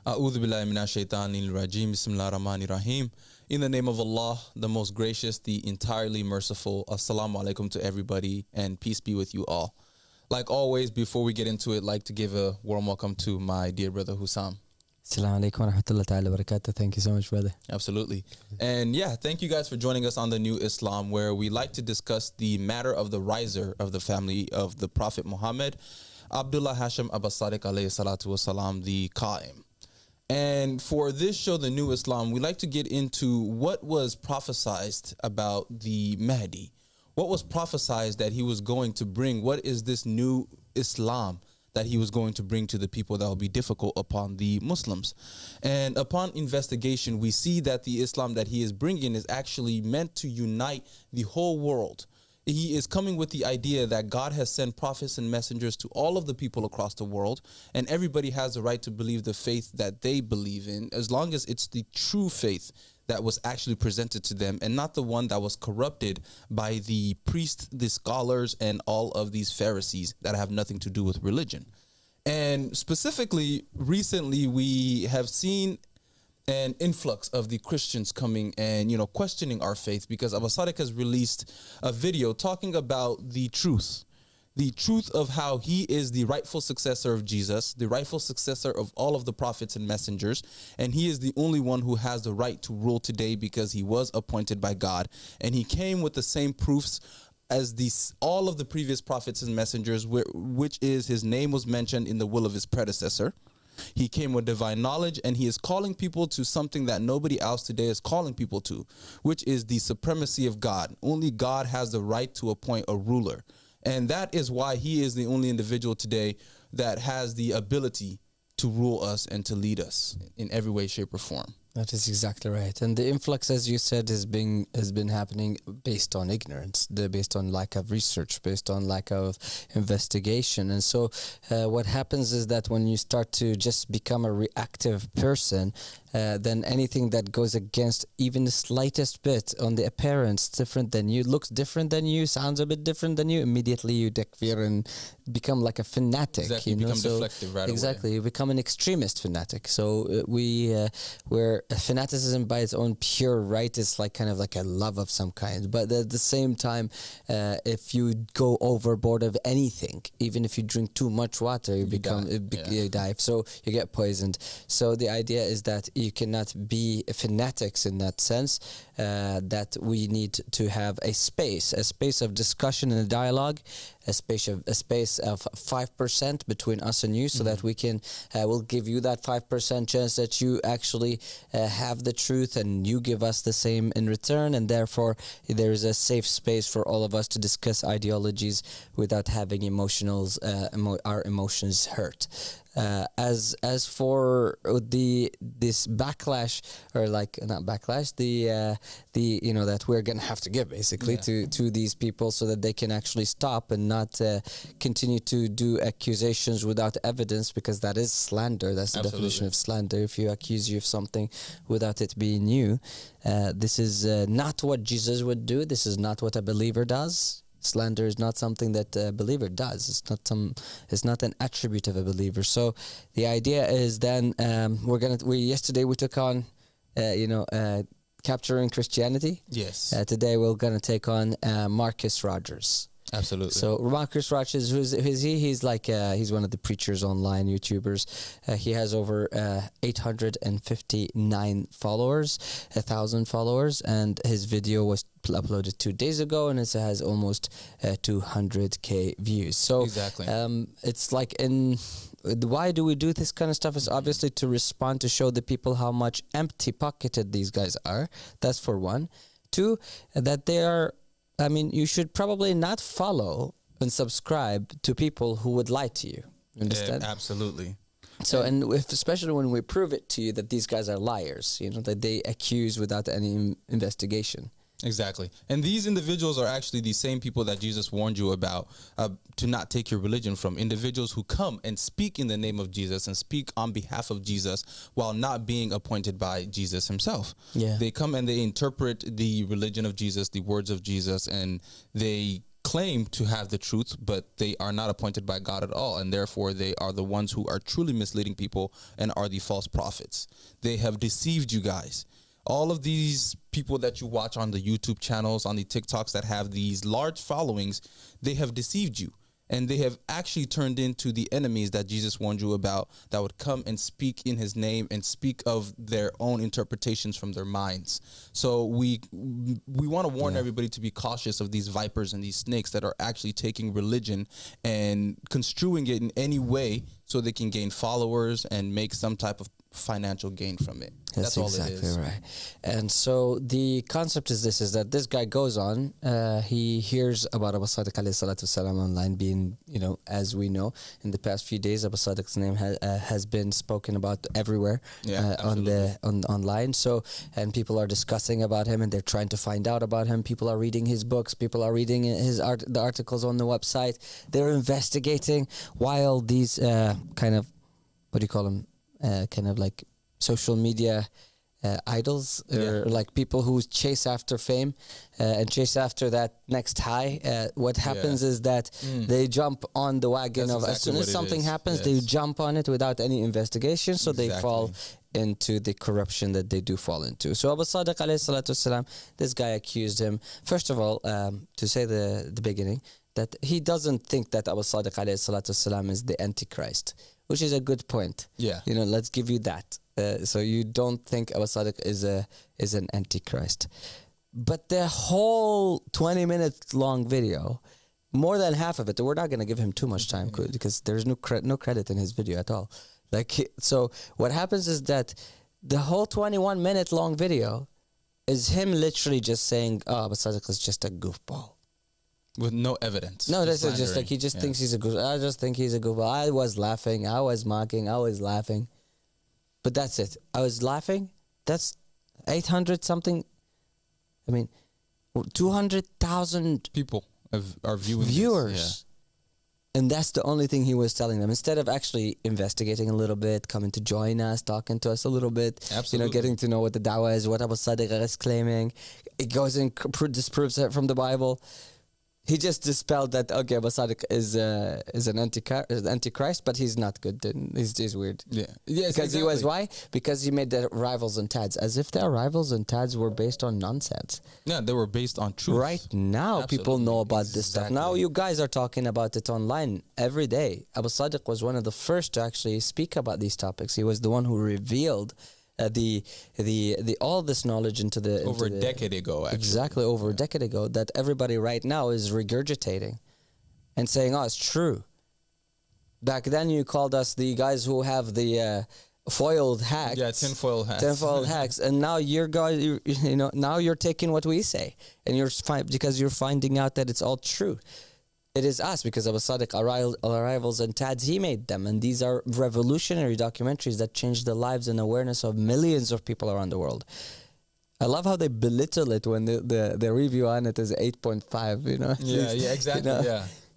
A'udhu billahi minash shaitanir rajim. Bismillahir rahmanir rahim. In the name of Allah, the most gracious, the entirely merciful. Assalamu alaikum to everybody, and peace be with you all. Like always, before we get into it, I'd like to give a warm welcome to my dear brother Hussam. Assalamu alaikum wa rahmatullahi ta'ala wa barakatuh. Thank you so much, brother. Absolutely. And yeah, thank you guys for joining us on the New Islam, where we like to discuss the matter of the riser of the family of the Prophet Muhammad, Abdullah Hashim Abbas Sadiq alayhi salatu wasalam, the Qa'im. And for this show, The New Islam, we like to get into what was prophesized about the Mahdi. What was prophesized that he was going to bring? What is this new Islam that he was going to bring to the people that will be difficult upon the Muslims? And upon investigation, we see that the Islam that he is bringing is actually meant to unite the whole world. He is coming with the idea that God has sent prophets and messengers to all of the people across the world, and everybody has the right to believe the faith that they believe in, as long as it's the true faith that was actually presented to them, and not the one that was corrupted by the priests, the scholars, and all of these Pharisees that have nothing to do with religion. And specifically, recently, we have seen an influx of the Christians coming and, questioning our faith, because Abbas Sadiq has released a video talking about the truth of how he is the rightful successor of Jesus, the rightful successor of all of the prophets and messengers, and he is the only one who has the right to rule today because he was appointed by God, and he came with the same proofs as all of the previous prophets and messengers, which is his name was mentioned in the will of his predecessor. He came with divine knowledge, and he is calling people to something that nobody else today is calling people to, which is the supremacy of God. Only God has the right to appoint a ruler. And that is why he is the only individual today that has the ability to rule us and to lead us in every way, shape, or form. That is exactly right. And the influx, as you said, has been happening based on ignorance, based on lack of research, based on lack of investigation. And so what happens is that when you start to just become a reactive person, then anything that goes against even the slightest bit on the appearance different than you, looks different than you, sounds a bit different than you, immediately you takfir and become like a fanatic. Exactly, you become deflective right away. Exactly, you become an extremist fanatic. So where fanaticism by its own pure right is like kind of like a love of some kind. But at the same time, if you go overboard of anything, even if you drink too much water, you die. So you get poisoned. So the idea is that you cannot be fanatics in that sense, that we need to have a space of discussion and a dialogue, a space of 5% between us and you, so that we can we'll give you that 5% chance that you actually have the truth, and you give us the same in return, and therefore there is a safe space for all of us to discuss ideologies without having our emotions hurt. As for this backlash, or like not backlash, the that we're gonna have to give basically to these people, so that they can actually stop and not continue to do accusations without evidence, because that is slander. That's the definition of slander. If you accuse you of something without it being you, this is not what Jesus would do. This is not what a believer does. Slander is not something that a believer does. It's not an attribute of a believer. So the idea is then yesterday we took on capturing Christianity. Yes. Today we're gonna take on Marcus Rogers. Absolutely. So Marcus Rogers, who's he? He's like he's one of the preachers online, YouTubers. He has over 859 followers, 1,000 followers, and his video was uploaded 2 days ago, and it has almost 200k views. So exactly. It's like why do we do this kind of stuff? Is obviously to respond, to show the people how much empty-pocketed these guys are. That's for one. Two, that they are. I mean, you should probably not follow and subscribe to people who would lie to you. Understand? Absolutely. So, especially when we prove it to you that these guys are liars, that they accuse without any investigation. Exactly. And these individuals are actually the same people that Jesus warned you about, to not take your religion from. Individuals who come and speak in the name of Jesus and speak on behalf of Jesus while not being appointed by Jesus himself. Yeah. They come and they interpret the religion of Jesus, the words of Jesus, and they claim to have the truth, but they are not appointed by God at all, and therefore they are the ones who are truly misleading people and are the false prophets. They have deceived you guys. All of these people that you watch on the YouTube channels, on the TikToks that have these large followings, they have deceived you. And they have actually turned into the enemies that Jesus warned you about, that would come and speak in his name and speak of their own interpretations from their minds. So we want to warn everybody to be cautious of these vipers and these snakes that are actually taking religion and construing it in any way so they can gain followers and make some type of financial gain from it. That's all exactly it is. Right. And so the concept is this, is that this guy goes on, he hears about Abu Sadiq alayhi salatu wasalam online being, as we know, in the past few days, Abu Sadiq's name has been spoken about everywhere online. So, and people are discussing about him and they're trying to find out about him. People are reading his books. People are reading the articles on the website. They're investigating while these kind of, what do you call them? Kind of like social media idols, or like people who chase after fame and chase after that next high. What happens is that they jump on the wagon of, as soon as something happens, they jump on it without any investigation, so they fall into the corruption that they do fall into. So Abu Sadiq alayhi salatu wasalam, this guy accused him, first of all, to say the beginning, that he doesn't think that Abu Sadiq alayhi salatu wasalam is the Antichrist, which is a good point. Yeah. Let's give you that. So you don't think Abu Sadiq is an Antichrist. But the whole 20-minute long video, more than half of it, we're not going to give him too much time because there's no credit in his video at all. So what happens is that the whole 21-minute long video is him literally just saying, Abu Sadiq is just a goofball. With no evidence. No, this is just like he just thinks he's a goofball. I just think he's a goofball. I was laughing. I was mocking. I was laughing. But that's it. I was laughing. That's 800 something. I mean, 200,000 people are viewing viewers. This, and that's the only thing he was telling them. Instead of actually investigating a little bit, coming to join us, talking to us a little bit, getting to know what the dawah is, what Abu Sadiq is claiming. It goes and disproves it from the Bible. He just dispelled that, okay, Abu Sadiq is an antichrist, but he's not good. He's weird. Yeah. Yes, because he was, why? Because he made the rivals and tads. As if their rivals and tads were based on nonsense. Yeah, they were based on truth. Right now, people know about this stuff. Now you guys are talking about it online every day. Abu Sadiq was one of the first to actually speak about these topics. He was the one who revealed all this knowledge into a decade ago, actually. Exactly, over a decade ago, that everybody right now is regurgitating and saying, it's true. Back then you called us the guys who have the foiled hacks. Yeah, tinfoil hacks. Tinfoil hacks. And now now you're taking what we say and because you're finding out that it's all true. It is us, because Abu Sadiq arrivals and tads, he made them, and these are revolutionary documentaries that changed the lives and awareness of millions of people around the world. I love how they belittle it when the review on it is 8.5. Yeah, exactly.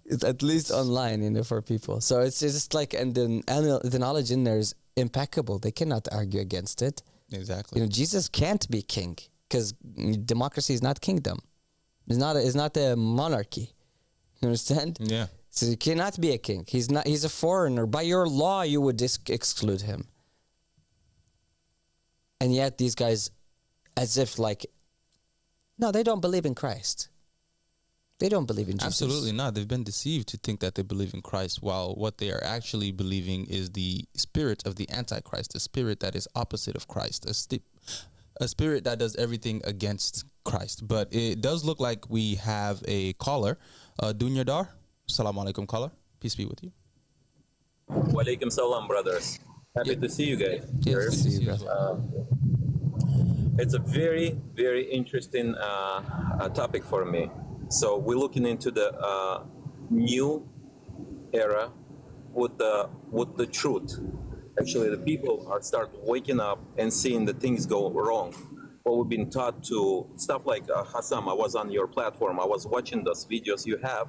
It's at least online, for people. So it's just like, and then the knowledge in there is impeccable. They cannot argue against it. Exactly. Jesus can't be king because democracy is not kingdom. It's not a monarchy. You understand? Yeah. So he cannot be a king. He's not. He's a foreigner. By your law, you would exclude him. And yet these guys, as if no, they don't believe in Christ. They don't believe in Jesus. Absolutely not. They've been deceived to think that they believe in Christ, while what they are actually believing is the spirit of the Antichrist, a spirit that is opposite of Christ, a spirit that does everything against Christ. But it does look like we have a caller. Dunya Dar, Assalamu alaikum, caller. Peace be with you. Wa alaikum salam, brothers. Happy to see you guys. Yes, to see you, brother. It's a very, very interesting topic for me. So we're looking into the new era with the truth. Actually, the people are start waking up and seeing the things go wrong. What we've been taught to, stuff like Hassam, I was on your platform. I was watching those videos you have.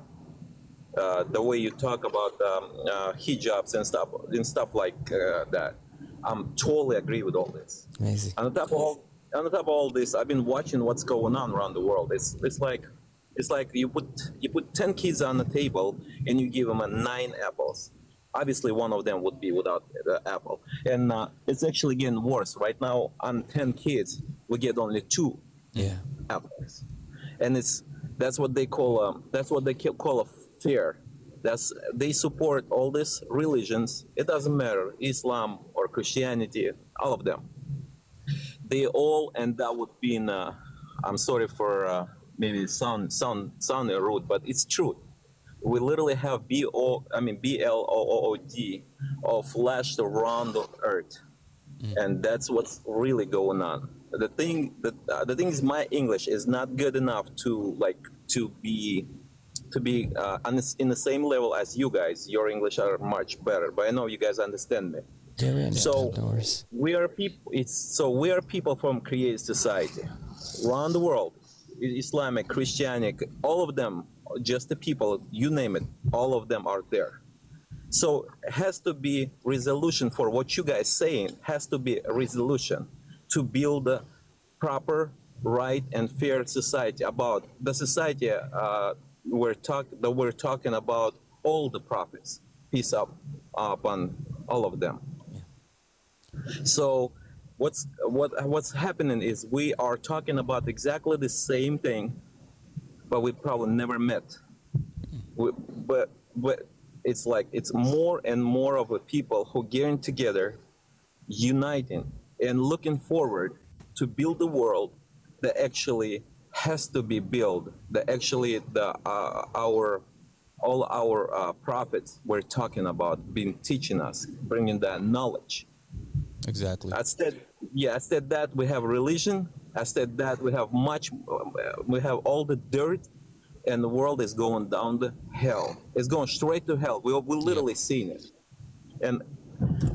The way you talk about hijabs and stuff like that. I'm totally agree with all this. Amazing. On the top of all this, I've been watching what's going on around the world. It's like It's like you put 10 kids on the table and you give them 9 apples. Obviously, one of them would be without the apple, and it's actually getting worse. Right now, on 10 kids, we get only 2 apples, and that's what they call a fair. They support all these religions. It doesn't matter, Islam or Christianity, all of them. They all end up with being. I'm sorry for maybe sound rude, but it's true. We literally have BLOOD all flashed around the earth, and that's what's really going on. The thing is, my English is not good enough to be in the same level as you guys. Your English are much better, but I know you guys understand me. Yeah, so we are people from created society around the world, Islamic, Christianic, all of them, just the people, you name it, all of them are there. So it has to be resolution for what you guys saying, has to be a resolution to build a proper, right, and fair society. About the society we're talking about all the prophets, peace upon all of them. So what's happening is we are talking about exactly the same thing, but we probably never met. But it's like it's more and more of a people who getting together, uniting, and looking forward to build a world that actually has to be built. That actually all our prophets were talking about, been teaching us, bringing that knowledge. Exactly. Instead that we have religion. Instead that we have all the dirt, and the world is going down the hell. It's going straight to hell. We're literally seeing it. And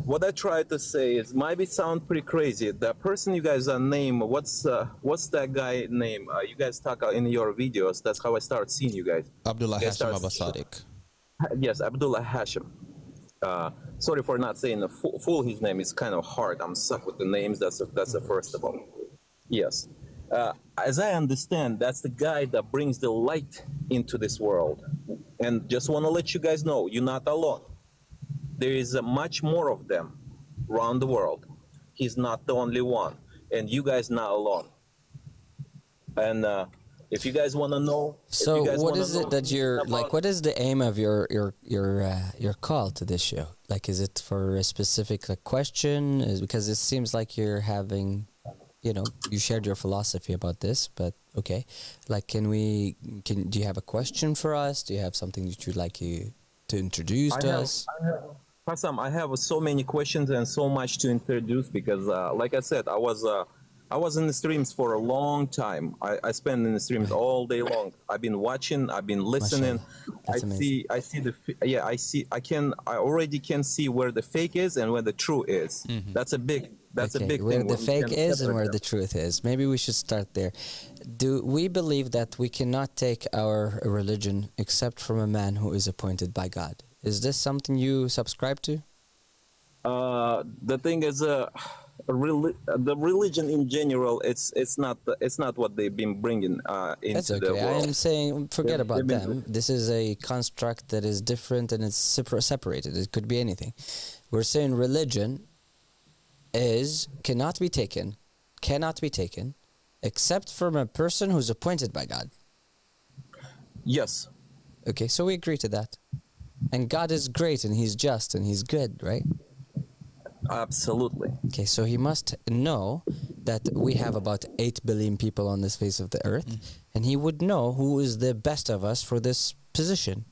what I try to say is, might sound pretty crazy. The person you guys name, what's that guy name? You guys talk in your videos. That's how I start seeing you guys. Abdullah Hashim Abasadik. Yes, Abdullah Hashim. Sorry for not saying the full his name. Is kind of hard. I'm stuck with the names. That's the first of all. Yes. As I understand, that's the guy that brings the light into this world. And just want to let you guys know, you're not alone. There is much more of them around the world. He's not the only one, and you guys not alone. And if you guys want to know, so what is it that you're like? What is the aim of your call to this show? Like, is it for a specific question? Because it seems like you're having, you shared your philosophy about this, but okay. Like, do you have a question for us? Do you have something that you'd like to introduce to us? Hassan, I have so many questions and so much to introduce because, like I said, I was in the streams for a long time. I spend in the streams all day long. I've been watching. I've been listening. I already can see where the fake is and where the true is. Mm-hmm. That's a big thing. Where the fake is and where the truth is. Maybe we should start there. Do we believe that we cannot take our religion except from a man who is appointed by God? Is this something you subscribe to? The thing is, the religion in general, it's not what they've been bringing into the world. I am saying forget about them. This is a construct that is different and it's separated. It could be anything. We're saying religion cannot be taken except from a person who's appointed by God. Yes. Okay, so we agree to that. And God is great and he's just and he's good, right? Absolutely. Okay, so he must know that we have about 8 billion people on this face of the earth, and he would know who is the best of us for this position.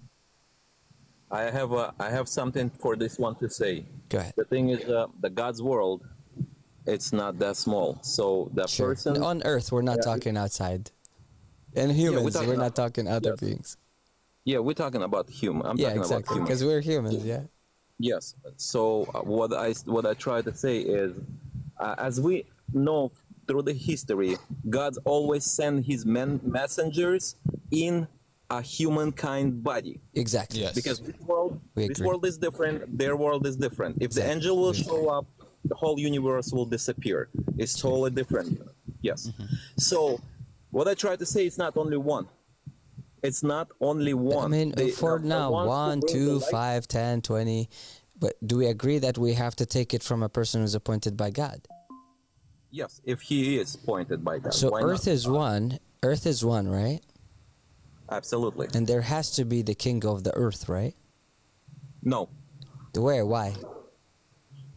I have something for this one to say. Go ahead. The thing is, the God's world, it's not that small. So the person on earth, we're not talking outside, and humans, we're not talking other beings. Yeah, we're talking about human. I'm talking about humans. Because we're humans. Yeah. Yes. So what I try to say is, as we know through the history, God always sent his messengers in a humankind body. Exactly. Yes. Because this world is different. Their world is different. If the angel will show up, the whole universe will disappear. It's totally different. Yes. Mm-hmm. So what I try to say is not only one. It's not only one. I mean, for now, wants to 1, bring the 2, light. 5, 10, 20. But do we agree that we have to take it from a person who's appointed by God? Yes, if he is appointed by God. So Why Earth not? is one. Earth is one, right? Absolutely. And there has to be the king of the earth, right? No. Where? Why?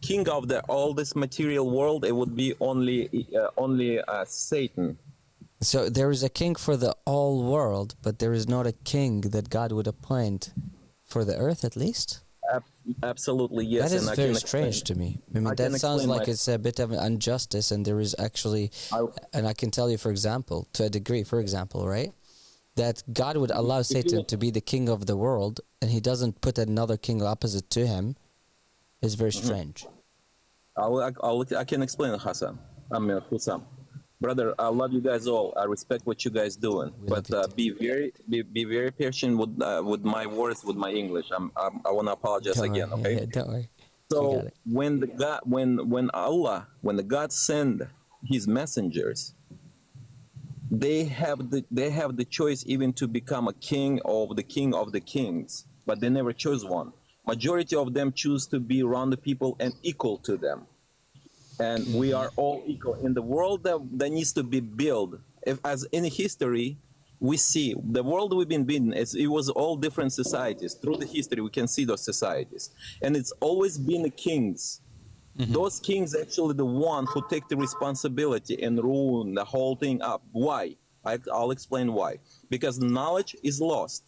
King of all this material world, it would be only Satan. So there is a king for the all world, but there is not a king that God would appoint for the earth, at least? Absolutely, yes. That is and very I can strange explain. to me. I mean, I can that sounds explain like my- it's a bit of an injustice, and there is actually, and I can tell you, for example, to a degree, for example, right? That God would allow Satan to be the king of the world, and he doesn't put another king opposite to him, is very strange. I can explain, Hassan. Hussam. Brother, I love you guys all. I respect what you guys doing, We but love you be very patient with my words, with my English. I want to apologize Don't again. worry. Okay. Yeah, don't worry. We So got it. when the God send His messengers, they have the choice even to become a king of the kings, but they never chose one. Majority of them choose to be around the people and equal to them. And we are all equal in the world that needs to be built. As in history, we see the world we've been in, it was all different societies. Through the history, we can see those societies, and it's always been the kings. Those kings actually the one who take the responsibility and ruin the whole thing up. Why? I'll explain why. Because knowledge is lost.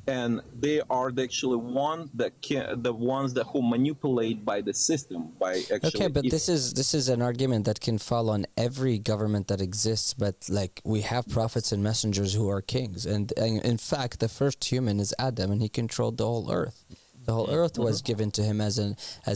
And they are actually the ones that who manipulate by the system by actually. Okay, but this is an argument that can fall on every government that exists. But like we have prophets and messengers who are kings, and in fact, the first human is Adam, and he controlled the whole earth. The whole earth was given to him as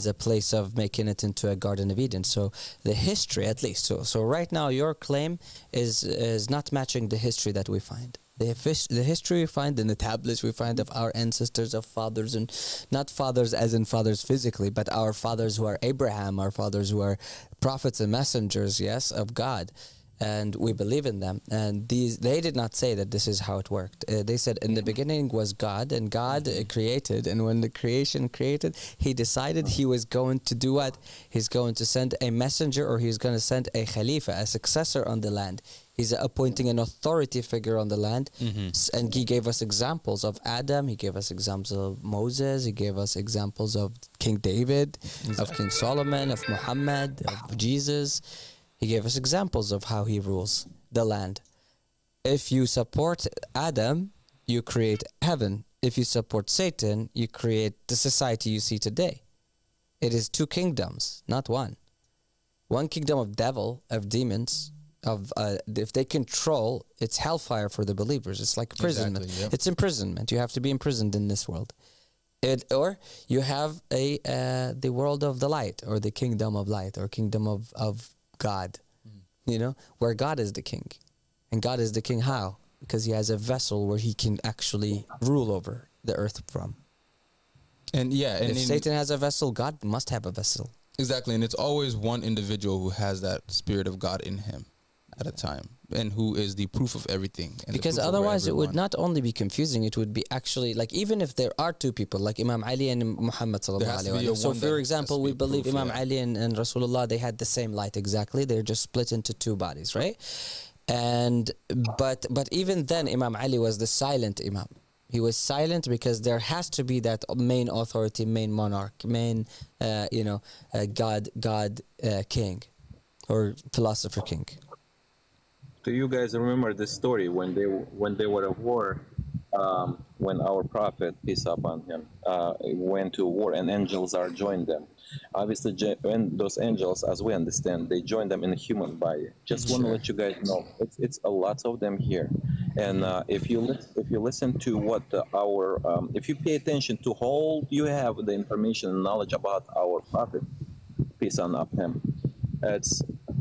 a place of making it into a Garden of Eden. So the history, at least, so right now, your claim is not matching the history that we find. The history we find in the tablets we find of our ancestors, of fathers, and not fathers as in fathers physically, but our fathers who are Abraham, our fathers who are prophets and messengers, yes, of God. And we believe in them. And they did not say that this is how it worked. They said in the beginning was God, and God created. And when the creation created, he decided he was going to do what? He's going to send a messenger, or he's going to send a Khalifa, a successor on the land. He's appointing an authority figure on the land. And he gave us examples of Adam. He gave us examples of Moses. He gave us examples of King David, of King Solomon, of Muhammad, of Jesus. He gave us examples of how he rules the land. If you support Adam, you create heaven. If you support Satan, you create the society you see today. It is two kingdoms, not one. One kingdom of devil, of demons, if they control, it's hellfire for the believers. It's like imprisonment. Exactly, yep. It's imprisonment. You have to be imprisoned in this world. Or you have the world of the light, or the kingdom of light, or kingdom of God, where God is the king. And God is the king how? Because he has a vessel where he can actually rule over the earth from. And If Satan has a vessel, God must have a vessel. exactly, and it's always one individual who has that spirit of God in him at a time, and who is the proof of everything. And the Because proof over otherwise it would everyone. not only be confusing, it would be actually, like, even if there are two people, like Imam Ali and Muhammad There has to be sallallahu a alaihi So one for that example, has to we be believe proof, Imam yeah. Ali and Rasulullah, they had the same light exactly. They're just split into two bodies, right? And but even then, Imam Ali was the silent Imam. He was silent because there has to be that main authority, main monarch, main God king, or philosopher king. Do you guys remember this story when they were at war? When our prophet, peace upon him, went to war, and angels are joined them. Obviously, and those angels, as we understand, they join them in a human body. Just want to let you guys know, it's a lot of them here. And if you listen to what if you pay attention to all you have the information and knowledge about our prophet, peace on him,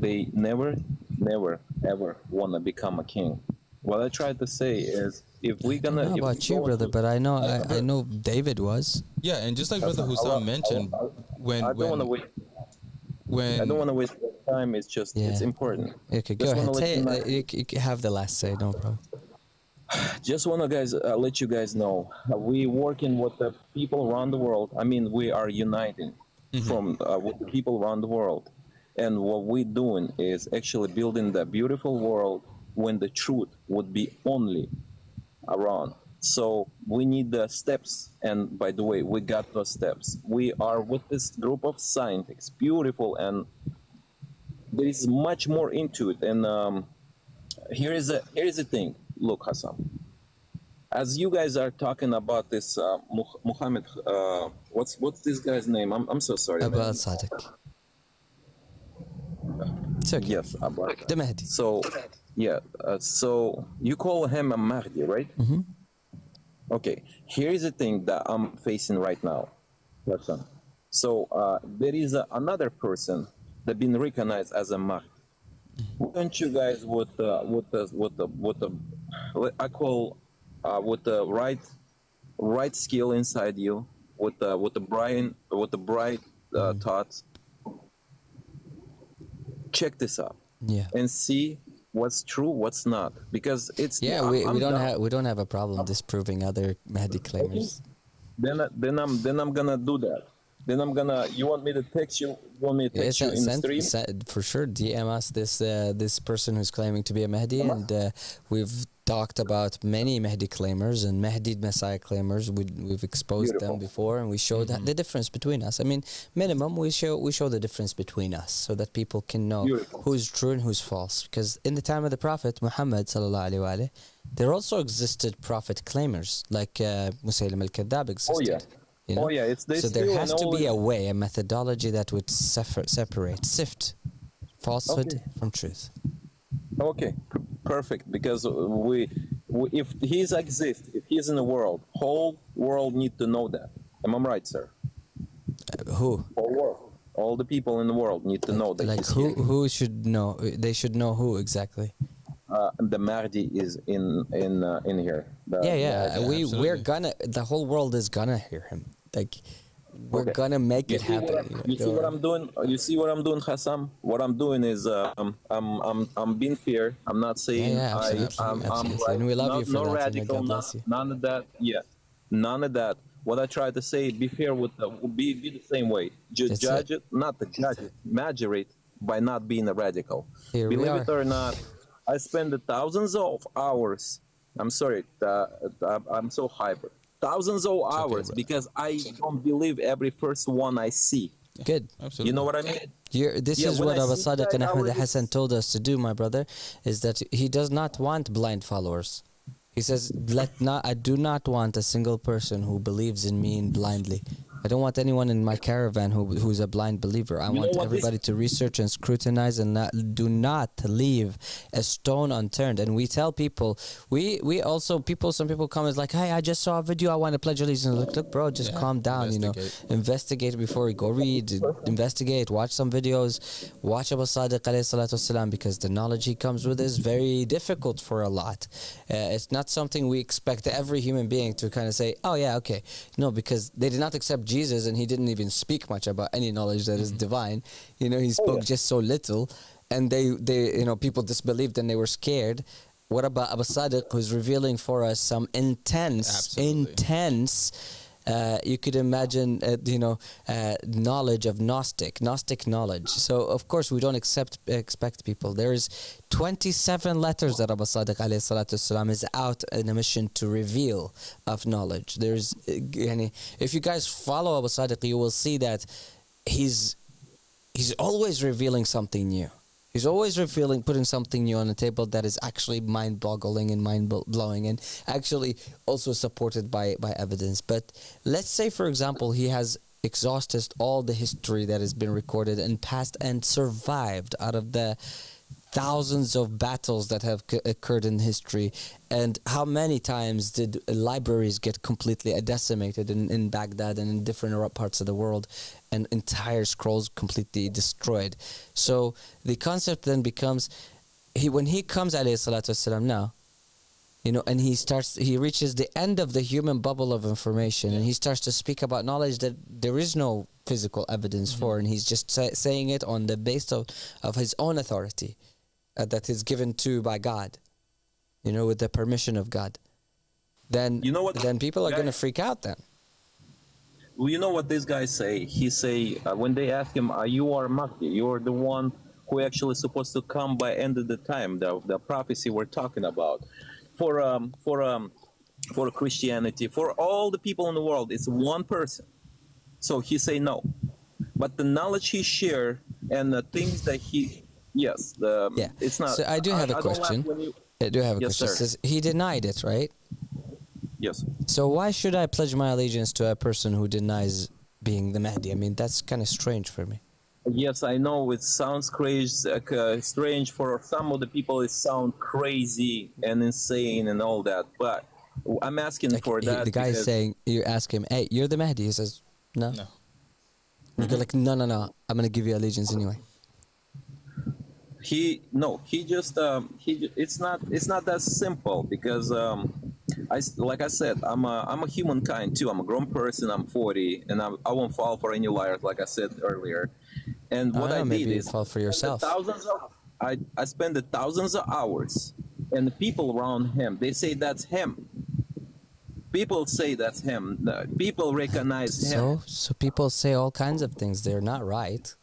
they never ever want to become a king. What I tried to say is, if we're I gonna, don't know about you, brother, but I know David was. Yeah, and just like Brother Hussam mentioned, I don't want to waste. I don't want to waste time. It's just it's important. Okay, go Just wanna ahead. let Say you know- you have the last say, no problem. Just want to guys let you guys know we working with the people around the world. I mean, we are uniting from with the people around the world, and what we're doing is actually building the beautiful world when the truth would be only around. So we need the steps, and by the way, we got those steps. We are with this group of scientists, beautiful, and there is much more into it. And here is the thing. Look, Hassan, as you guys are talking about this Muhammad, what's this guy's name? I'm so sorry. Abu al-Sadiq. It's okay. Yes, Abu. The Mahdi. So, yeah. So you call him a Mahdi, right? Mm-hmm. Okay. Here is the thing that I'm facing right now, Hassan. So there is another person that been recognized as a Mahdi. Wouldn't you guys with the I call with the right skill inside you, with the bright thoughts, check this out, and see what's true, what's not, because it's we don't have a problem disproving other Mahdi claimers. Okay. Then I'm gonna do that. Then you want me to text you? Want me to text you in the stream? For sure, DM us this person who's claiming to be a Mahdi, and we've talked about many Mahdi claimers and Mahdi Messiah claimers. We've exposed them before, and we showed the difference between us. I mean, minimum we show the difference between us so that people can know who's true and who's false. Because in the time of the Prophet Muhammad sallallahu alaihi wasallam, there also existed prophet claimers like Musaylim al-Kadhab existed. Oh yeah. You know? Oh yeah, so there has to be a way, a methodology that would sift falsehood from truth. Okay, perfect. Because if he's if he's in the world, whole world need to know that. Am I right, sir? Who? Whole world. All the people in the world need to know that. Like who should know? They should know who exactly. The Mahdi is in here. The whole world is gonna hear him. Like we're gonna make it happen. You see what I'm doing? You see what I'm doing, Hassam? What I'm doing is I'm being fair. I'm not saying I'm right. And we love you for that. Radical, none of that. Yeah, none of that. What I try to say, be fair with be the same way. Just judge it, not to judge it, measure it by not being a radical. Believe it or not, I spend thousands of hours. I'm sorry, I'm so hyper. Thousands of hours because I don't believe every first one I see. Good. Absolutely. You know what I mean? This is what Abu Sadiq and Ahmed Hassan told us to do, my brother, is that he does not want blind followers. He says, I do not want a single person who believes in me blindly. I don't want anyone in my caravan who's a blind believer. I want everybody to research and scrutinize and do not leave a stone unturned. And we tell people, some people come as like, hey, I just saw a video, I want to pledge allegiance. Look, bro, just calm down, investigate before you go read, investigate, watch some videos, watch Abu Sadiq alayhi salatu wasalam, because the knowledge he comes with is very difficult for a lot. It's not something we expect every human being to kind of say, oh yeah, okay. No, because they did not accept Jesus, and he didn't even speak much about any knowledge that is divine. He spoke just so little, and they people disbelieved and they were scared. What about Abu Sadiq, who's revealing for us some intense you could imagine knowledge of Gnostic knowledge. So of course we don't expect people. There is 27 letters that Abu Sadiq alayhi salatu wasalam is out in a mission to reveal of knowledge. There's if you guys follow Abu Sadiq, you will see that he's always revealing something new. He's always putting something new on the table that is actually mind-boggling and mind-blowing, and actually also supported by evidence. But let's say, for example, he has exhausted all the history that has been recorded and passed and survived out of the thousands of battles that have occurred in history. And how many times did libraries get completely decimated in Baghdad and in different parts of the world, and entire scrolls completely destroyed? So the concept then becomes, when he comes alayhi salatu wasalam now, and he reaches the end of the human bubble of information, and he starts to speak about knowledge that there is no physical evidence for, and he's just saying it on the basis of his own authority that is given to by God. with the permission of God, then You know what? then people are Guys- going to freak out then. Well, you know what these guys say? He say when they ask him, "You are Mahdi. You are the one who actually supposed to come by end of the time, the prophecy we're talking about, for Christianity, for all the people in the world. It's one person." So he say no, but the knowledge he share and the things that he, yes, Yeah. it's not. So I do have a don't like question. when you- I do have a Yes, question. sir. It says he denied it, right? yes. So why should I pledge my allegiance to a person who denies being the Mahdi? I mean, that's kind of strange for me. Yes, I know it sounds crazy, strange for some of the people. It sounds crazy and insane and all that, but I'm asking Like, for that. the guy is because- saying, you ask him, "Hey, you're the Mahdi." He says, "No." No. You go like, "No, no, no. I'm gonna give you allegiance anyway." he just it's not that simple because like I said, I'm a humankind too. I'm a grown person. I'm 40, and I won't fall for any liars, like I said earlier. And what I maybe did you is fall for yourself. I spend the thousands of hours, and the people around him, they say that's him. People say that's him. People recognize him. So people say all kinds of things. They're not right.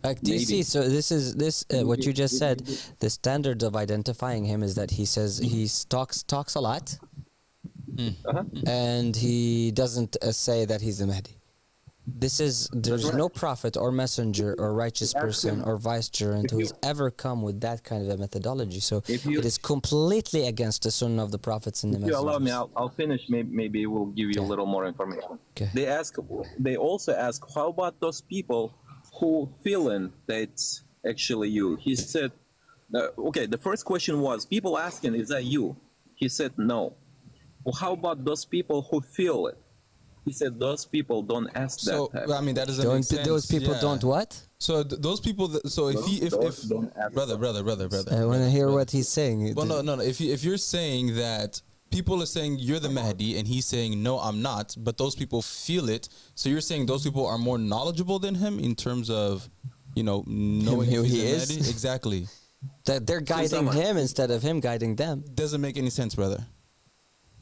Like, do you Maybe. see? So this what you just said. The standard of identifying him is that he says he talks a lot, Uh-huh. and he doesn't say that he's the Mahdi. There's no prophet or messenger or righteous person or vicegerent who's ever come with that kind of a methodology. So If you- it is completely against the sunnah of the prophets and the If you allow me, messengers. I'll finish. Maybe it will give you a little more information. Okay. They also ask, how about those people who feeling that it's actually you? He said, okay, the first question was, people asking, is that you? He said, no. Well, how about those people who feel it? He said, those people don't ask that. So type. I mean that doesn't make sense. Those people Yeah. don't what? So those people. So if he if don't ask brother. I want to hear what he's saying. Well, no. If you're saying that people are saying you're the Mahdi and he's saying no, I'm not, but those people feel it. So you're saying those people are more knowledgeable than him in terms of, knowing who if he's he the is? Mahdi? Exactly. That they're guiding someone- him instead of him guiding them. Doesn't make any sense, brother.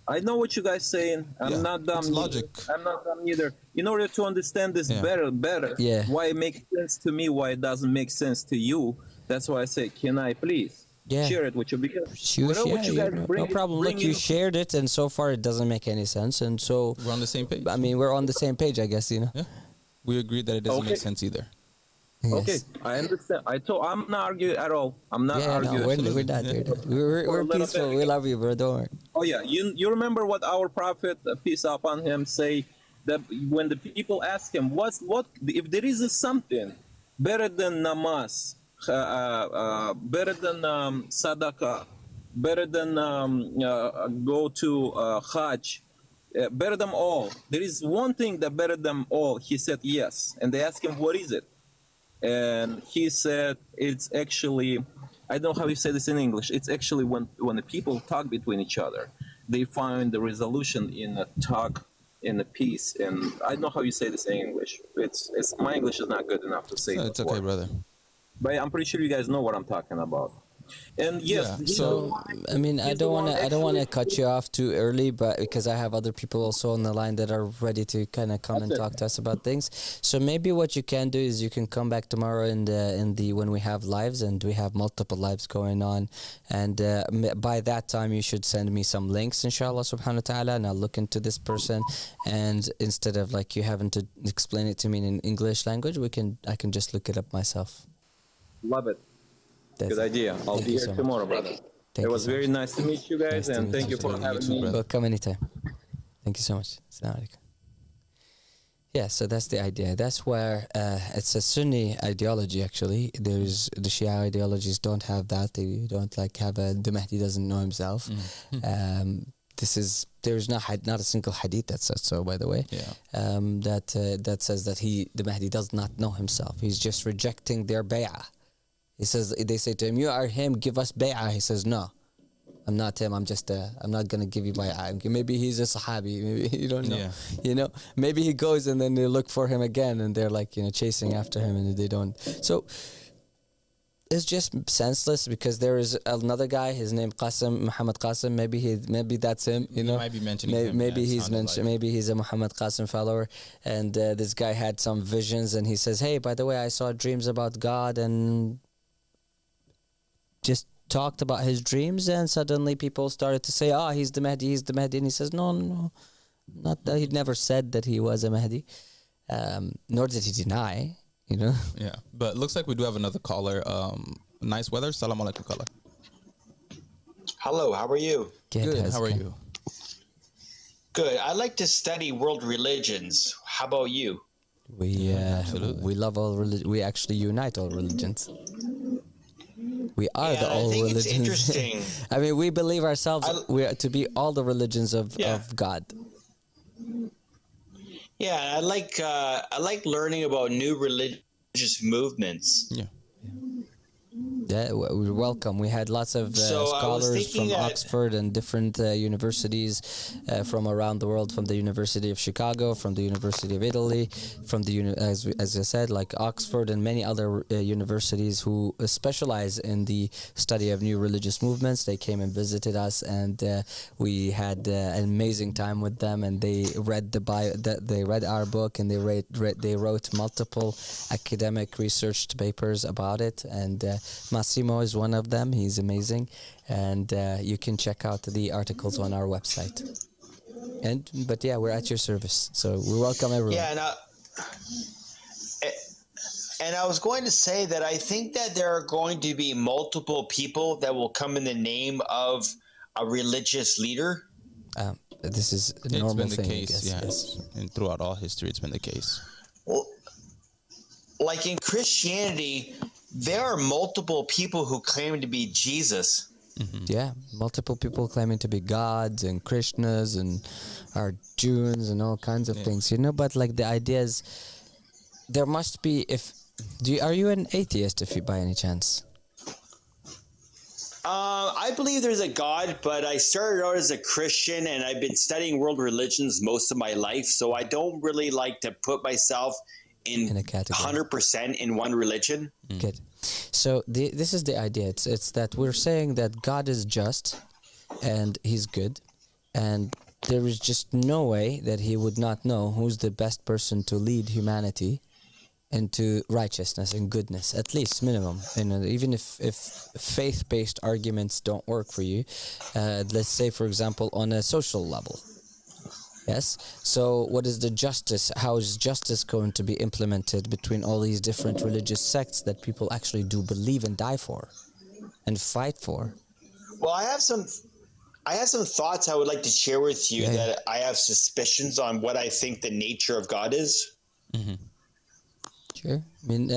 I know what you guys saying. I'm Yeah, not dumb. it's neither. logic. I'm not dumb either. In order to understand this Yeah. better, Yeah. why it makes sense to me, why it doesn't make sense to you. That's why I say, can I please Yeah. share it with you? Because You whatever share, you guys no problem. Look, you in- shared it, and so far it doesn't make any sense. And so, We're on the same page. I mean, we're on the same page, I guess. Yeah. We agreed that it doesn't make Okay. sense either. Yes. Okay, I understand. I'm not arguing at all. I'm not Yeah, no, arguing. we're not. We're, For a we're little peaceful. bit. We love you, bro. Don't worry. Oh yeah, you remember what our prophet, peace upon him, say that when the people ask him, what if there is something better than namaz, better than sadaqah, better than go to Hajj, better than all. There is one thing that better than all. He said yes, and they asked him, what is it? And he said, it's actually, I don't know how you say this in English. It's actually when the people talk between each other, they find the resolution in a talk, in a peace. And I don't know how you say this in English. It's my English is not good enough to say No, this it's okay, word. brother. But I'm pretty sure you guys know what I'm talking about. And yes, Yeah, he's so, the one- I mean, I he's the don't one want to actually- cut you off too early, but because I have other people also on the line that are ready to kind of come and That's it. talk to us about things. So maybe what you can do is you can come back tomorrow in the when we have lives, and we have multiple lives going on, and by that time you should send me some links, inshallah subhanahu wa ta'ala, and I'll look into this person, and instead of like you having to explain it to me in English language, I can just look it up myself. Love it. That's Good it. idea. I'll Thank be you here so much. tomorrow, brother. Thank It you was so very much. nice to meet you guys, Nice to and meet thank you you for too. having You too, me. brother. Welcome anytime. Thank you so much. Assalamu alaikum. Yeah, so that's the idea. That's where it's a Sunni ideology. Actually, there's the Shia ideologies don't have that. They don't like have the Mahdi doesn't know himself. There's not a single hadith that says so. By the way, Yeah. that says that the Mahdi does not know himself. He's just rejecting their bay'ah. He says they say to him, "You are him. Give us bay'ah." He says, "No, I'm not him. I'm not gonna give you bay'ah." Maybe he's a Sahabi. Maybe you don't know. Yeah. You know, maybe he goes and then they look for him again, and they're like chasing after him, and they don't. So It's just senseless because there is another guy. His name Qasim, Muhammad Qasim. Maybe that's him. You know, might be mentioning him. Maybe Yeah, it he's sounded mentioned. like. Maybe he's a Muhammad Qasim follower. And this guy had some visions, and he says, "Hey, by the way, I saw dreams about God," and just talked about his dreams. And suddenly people started to say, "Oh, he's the Mahdi. He's the Mahdi." And he says, "No, no, not that." He never said that he was a Mahdi, nor did he deny. You know. Yeah, but looks like we do have another caller. Nice weather. Salam alaikum, caller. Hello, how are you? Good. How are Hazkan. you? Good. I like to study world religions. How about you? absolutely. We love all religions. We actually unite all religions. We are the I all think religions. it's interesting. I mean, we believe ourselves we are to be all the religions of God. Yeah, I like learning about new religious movements. Yeah. Yeah, we're welcome. We had lots of So I was scholars thinking from that- Oxford and different universities from around the world, from the University of Chicago, from the University of Italy, from the as I said, like Oxford and many other universities who specialize in the study of new religious movements. They came and visited us, and we had an amazing time with them. And they read they read our book, and they wrote multiple academic researched papers about it. And Massimo is one of them. He's amazing, and you can check out the articles on our website. But yeah, we're at your service, so we welcome everyone. Yeah, and I was going to say that I think that there are going to be multiple people that will come in the name of a religious leader. This is a It's normal been the thing, I case, guess, yeah. yes. And throughout all history, it's been the case. Well, like in Christianity, there are multiple people who claim to be Jesus. Yeah, multiple people claiming to be gods and Krishnas and Arjuns and all kinds of things, you know. But like the idea is, there must be. Are you an atheist? If you by any chance? I believe there's a God, but I started out as a Christian, and I've been studying world religions most of my life, so I don't really like to put myself in a category. 100% in one religion. Good. So this is the idea. It's that we're saying that God is just and He's good, and there is just no way that He would not know who's the best person to lead humanity into righteousness and goodness, at least minimum. And even if faith-based arguments don't work for you, let's say, for example, on a social level. Yes. So what is the justice? How is justice going to be implemented between all these different religious sects that people actually do believe and die for and fight for? Well, I have some thoughts I would like to share with you that I have suspicions on what I think the nature of God is. Mm-hmm. Sure. I mean,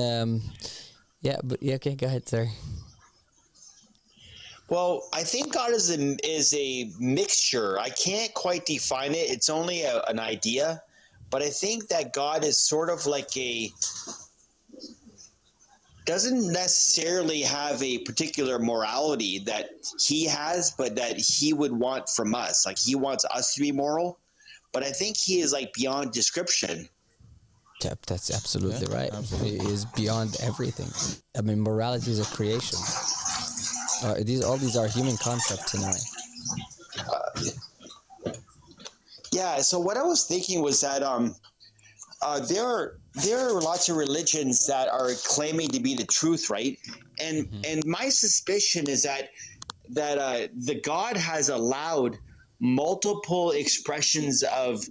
okay, go ahead, sir. Well, I think God is a mixture. I can't quite define it. It's only an idea, but I think that God is sort of like doesn't necessarily have a particular morality that He has, but that He would want from us. Like He wants us to be moral, but I think He is like beyond description. Yep, that's absolutely right. absolutely. It is beyond everything. I mean, morality is a creation. All these are human concepts in a way. Yeah. So what I was thinking was that there are lots of religions that are claiming to be the truth, right? And my suspicion is that the God has allowed multiple expressions of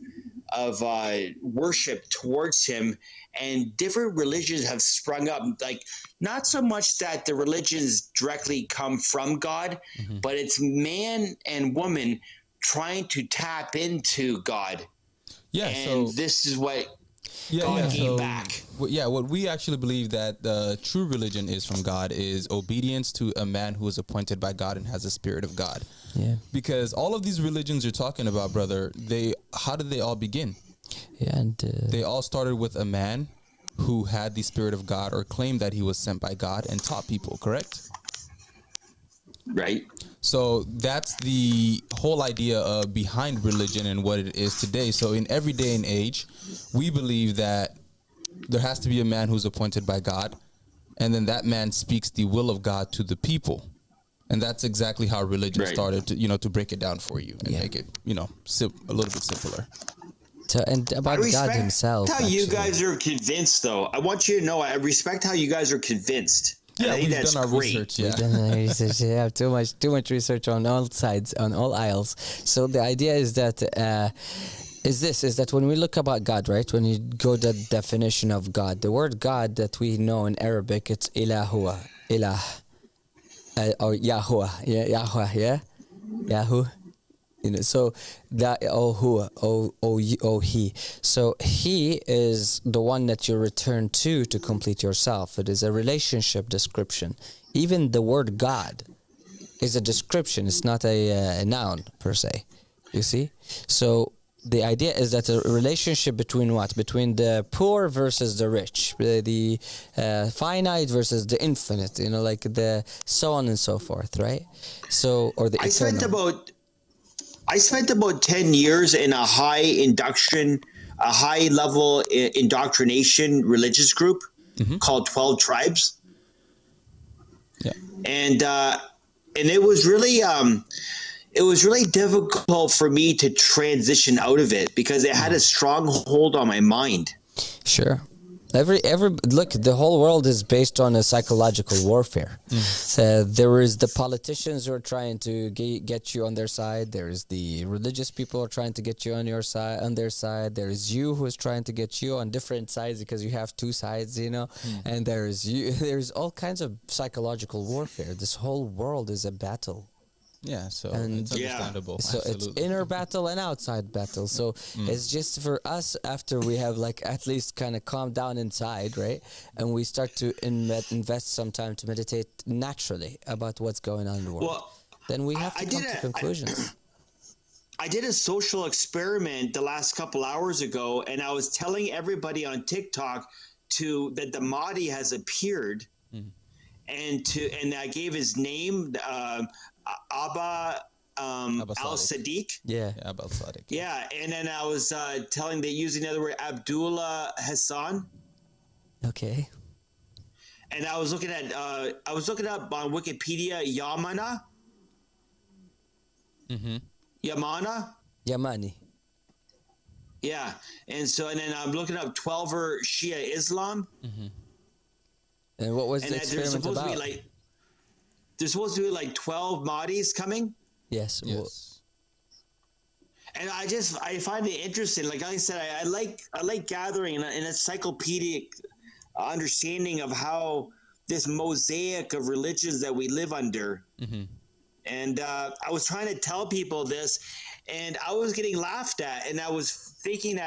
worship towards Him, and different religions have sprung up. Like, not so much that the religions directly come from God, but it's man and woman trying to tap into God. Yeah, And so this is what God gave back. What we actually believe that the true religion is from God is obedience to a man who is appointed by God and has the Spirit of God. Yeah. Because all of these religions you're talking about, brother, how did they all begin? Yeah, and They all started with a man who had the Spirit of God or claimed that he was sent by God and taught people, correct? Right. So that's the whole idea behind religion and what it is today. So in every day and age, we believe that there has to be a man who's appointed by God and then that man speaks the will of God to the people. And that's exactly how religion started to, to break it down for you and make it, a little bit simpler. And about God himself. How you guys are convinced, though. I want you to know, I respect how you guys are convinced. Yeah, I think that's done our great. research. Yeah. We've done our research. Yeah, too much research on all sides, on all aisles. So the idea is that is that when we look about God, right? When you go to the definition of God, the word God that we know in Arabic, it's ilahua, ilah, or Yahuwah, Yahuwah, yeah, Yahu. So that he. So he is the one that you return to complete yourself. It is a relationship description. Even the word God is a description. It's not a noun per se. You see? So the idea is that a relationship between what? Between the poor versus the rich, the finite versus the infinite. Like the so on and so forth, right? So or the eternal. I spent about 10 years in a high level indoctrination religious group called 12 Tribes. Yeah. And it was really difficult for me to transition out of it because it had a strong hold on my mind. Sure. Every look, the whole world is based on a psychological warfare. There is the politicians who are trying to get you on their side. There is the religious people who are trying to get you on their side. There is you who is trying to get you on different sides because you have two sides, And there is you. There's all kinds of psychological warfare. This whole world is a battle. Yeah, so it's understandable. So Absolutely. it's inner battle and outside battle. So it's just for us after we have at least kind of calmed down inside, right? And we start to invest some time to meditate naturally about what's going on in the world. Well, then we have to come to conclusions. I did a social experiment the last couple hours ago, and I was telling everybody on TikTok that the Mahdi has appeared, and I gave his name. Abba al-Sadiq. Yeah, Abba al-Sadiq. Yeah, and then I was using the other word, Abdullah Hassan. Okay. And I was looking up on Wikipedia Yamana. Yamani. Yeah, and then I'm looking up 12er Shia Islam. And what was the experiment about? There's supposed to be 12 Mahdis coming. Yes. And I find it interesting. Like I said, I like gathering an encyclopedic understanding of how this mosaic of religions that we live under. And I was trying to tell people this, and I was getting laughed at, and I was thinking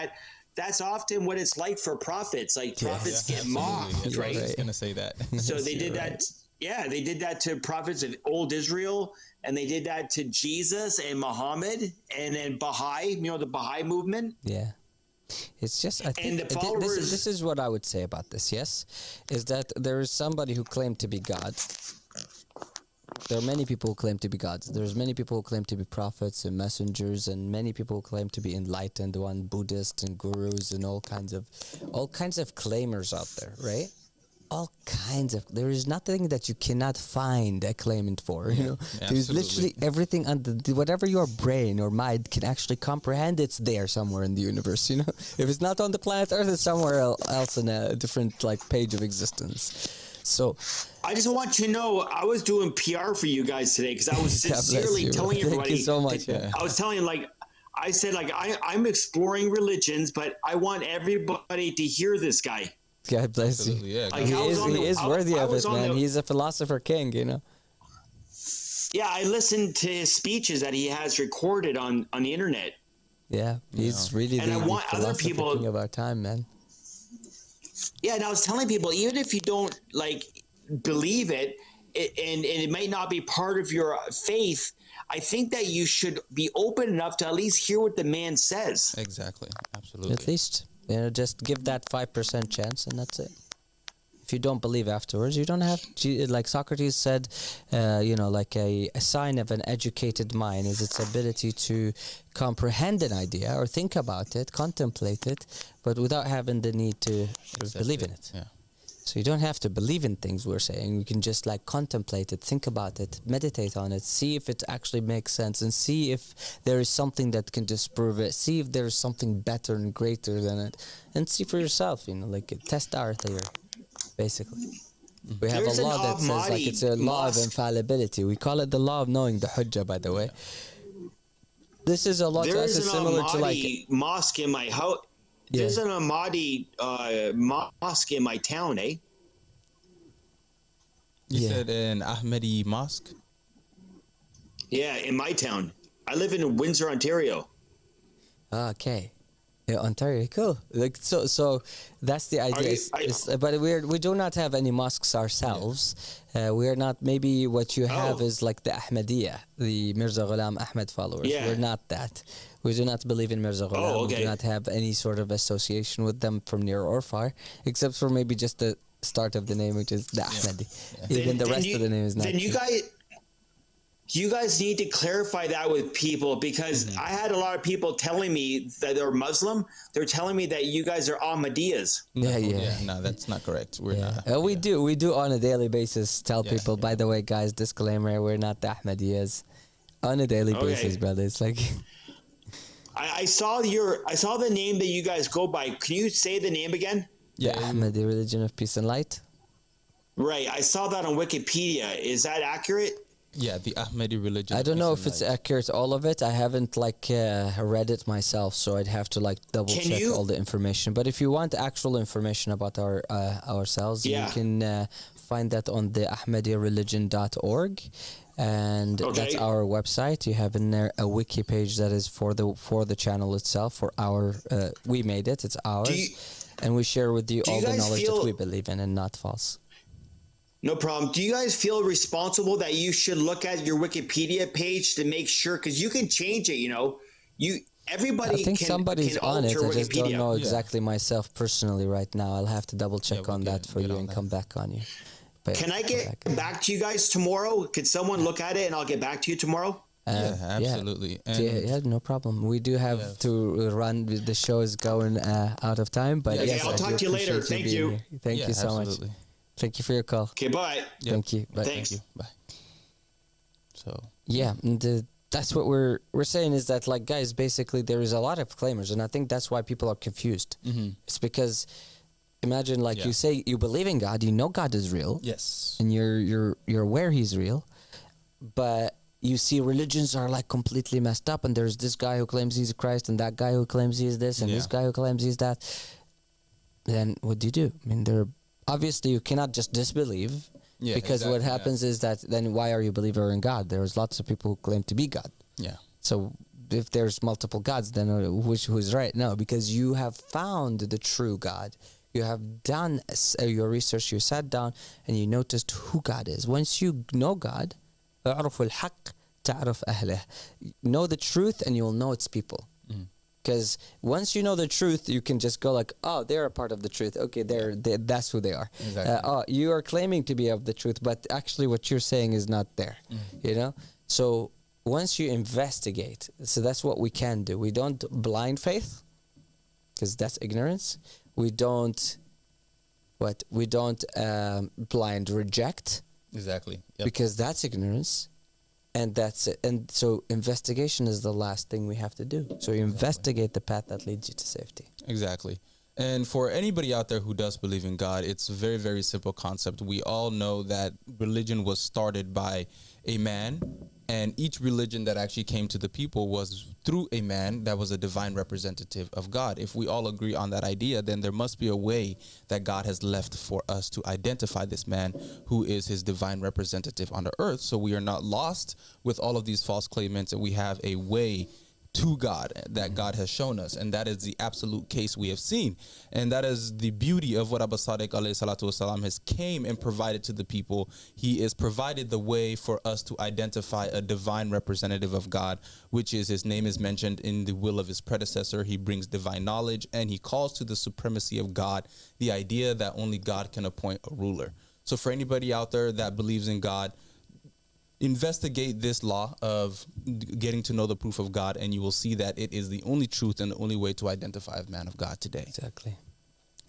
that's often what it's like for prophets. Prophets get mocked, right? I was going to say that. So they did that. Right. Yeah, they did that to prophets of old Israel, and they did that to Jesus and Muhammad, and then Baha'i, the Baha'i movement. Yeah. It's just, I think, this is what I would say about this, yes, is that there is somebody who claimed to be God. There are many people who claim to be gods. There's many people who claim to be prophets and messengers, and many people who claim to be enlightened, Buddhists and gurus and all kinds of claimers out there, right? All kinds of. There is nothing that you cannot find a claimant for. There's literally everything under whatever your brain or mind can actually comprehend. It's there somewhere in the universe. If it's not on the planet Earth, it's somewhere else in a different page of existence. So, I just want you to know I was doing PR for you guys today because I was sincerely telling everybody. Thank you so much. I was telling I said I'm exploring religions, but I want everybody to hear this guy. God bless you. Yeah, he is worthy of it, man. He's a philosopher king, Yeah, I listened to his speeches that he has recorded on the internet. Yeah, he's really the philosopher king of our time, man. Yeah, and I was telling people, even if you don't believe it, and it may not be part of your faith, I think that you should be open enough to at least hear what the man says. Exactly, absolutely. At least. Just give that 5% chance, and that's it. If you don't believe afterwards, you don't have to, like Socrates said, a sign of an educated mind is its ability to comprehend an idea or think about it, contemplate it, but without having the need to believe in it. Yeah. So you don't have to believe in things we're saying. You can just like contemplate it, think about it, meditate on it, see if it actually makes sense, and see if there is something that can disprove it. See if there is something better and greater than it, and see for yourself. Like test our theory, basically. We have There's a an law that says like it's a law of mosque. infallibility. We call it the law of knowing, the hujjah, by the way. This is a law to There us is an is similar to like Ahmadi mosque in my house. There's an Ahmadi mosque in my town, eh? You said an Ahmadi mosque? Yeah, in my town. I live in Windsor, Ontario. Okay. Yeah, Ontario, cool. Like so that's the idea. But we do not have any mosques ourselves. We are not. Maybe what you have is like the Ahmadiyya, the Mirza Ghulam Ahmed followers. Yeah. We're not that. We do not believe in Mirza Ghulam. We do not have any sort of association with them from near or far, except for maybe just the start of the name, which is the Ahmadi. Even the rest of the name is not. Then you guys need to clarify that with people, because I had a lot of people telling me that they're Muslim. They're telling me that you guys are Ahmadiyyas. No, that's not correct. We're not. We do on a daily basis tell people, by the way, guys, disclaimer, we're not the Ahmadiyyas. On a daily basis, brother. It's like I saw the name that you guys go by. Can you say the name again? the Ahmadi religion of peace and light. Right. I saw that on Wikipedia. Is that accurate? Yeah, the Ahmadi religion. I don't know if it's accurate, all of it. I haven't read it myself, so I'd have to double check all the information. But if you want actual information about ourselves, you can find that on the ahmadireligion.org, and that's our website. You have in there a wiki page that is for the channel itself, for our we made it, it's ours, and we share with you all the knowledge that we believe in and not false. No problem. Do you guys feel responsible that you should look at your Wikipedia page to make sure, because you can change it, everybody I think somebody's on it. I just don't know exactly myself personally right now. I'll have to double check on that for you and come back on you. But can I get back to you guys tomorrow? Could someone look at it and I'll get back to you tomorrow? Absolutely. Yeah, no problem. We do have to run. The show is going out of time, but yes, I'll talk to you later. Thank you. Thank you so much. Thank you for your call. Okay, bye. Thank you. Bye. Thanks. Thank you. Bye. So that's what we're saying is that, guys, basically there is a lot of claimers, and I think that's why people are confused. Mm-hmm. It's because imagine you say you believe in God, you know God is real, yes, and you're aware He's real, but you see religions are completely messed up, and there's this guy who claims he's Christ, and that guy who claims he's this, and this guy who claims he's that. Then what do? I mean, obviously you cannot just disbelieve. Yeah, because what happens is that then why are you a believer in God? There's lots of people who claim to be God. Yeah. So if there's multiple gods, then who's right? No, because you have found the true God. You have done your research. You sat down and you noticed who God is. Once you know God, أعرف الحق تعرف أهله. Know the truth and you'll know its people. Because once you know the truth, you can just go oh, they're a part of the truth. Okay, that's who they are. Exactly. You are claiming to be of the truth, but actually what you're saying is not there. So once you investigate, so that's what we can do. We don't blind faith, because that's ignorance. We don't blind reject. Exactly. Yep. Because that's ignorance. And that's it. And so investigation is the last thing we have to do. So you investigate the path that leads you to safety. Exactly. And for anybody out there who does believe in God, it's a very, very simple concept. We all know that religion was started by a man, and each religion that actually came to the people was through a man that was a divine representative of God. If we all agree on that idea, then there must be a way that God has left for us to identify this man who is his divine representative on the earth, so we are not lost with all of these false claimants, and we have a way to God that God has shown us, and that is the absolute case we have seen, and that is the beauty of what Abba Sadiq alayhi salatu wasalam has came and provided to the people. He has provided the way for us to identify a divine representative of God, which is his name is mentioned in the will of his predecessor. He brings divine knowledge, and he calls to the supremacy of God, the idea that only God can appoint a ruler. So for anybody out there that believes in God, investigate this law of getting to know the proof of God, and you will see that it is the only truth and the only way to identify a man of God today. Exactly.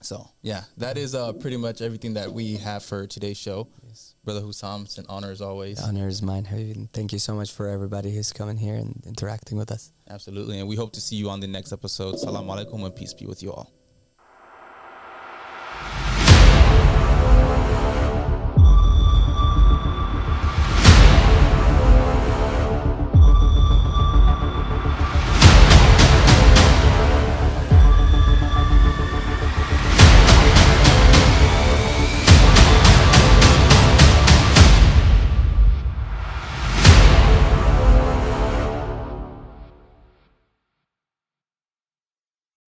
So, yeah, that is pretty much everything that we have for today's show. Yes. Brother Hussam, it's an honor as always. The honor is mine, Habib. And thank you so much for everybody who's coming here and interacting with us. Absolutely. And we hope to see you on the next episode. Salam alaikum and peace be with you all.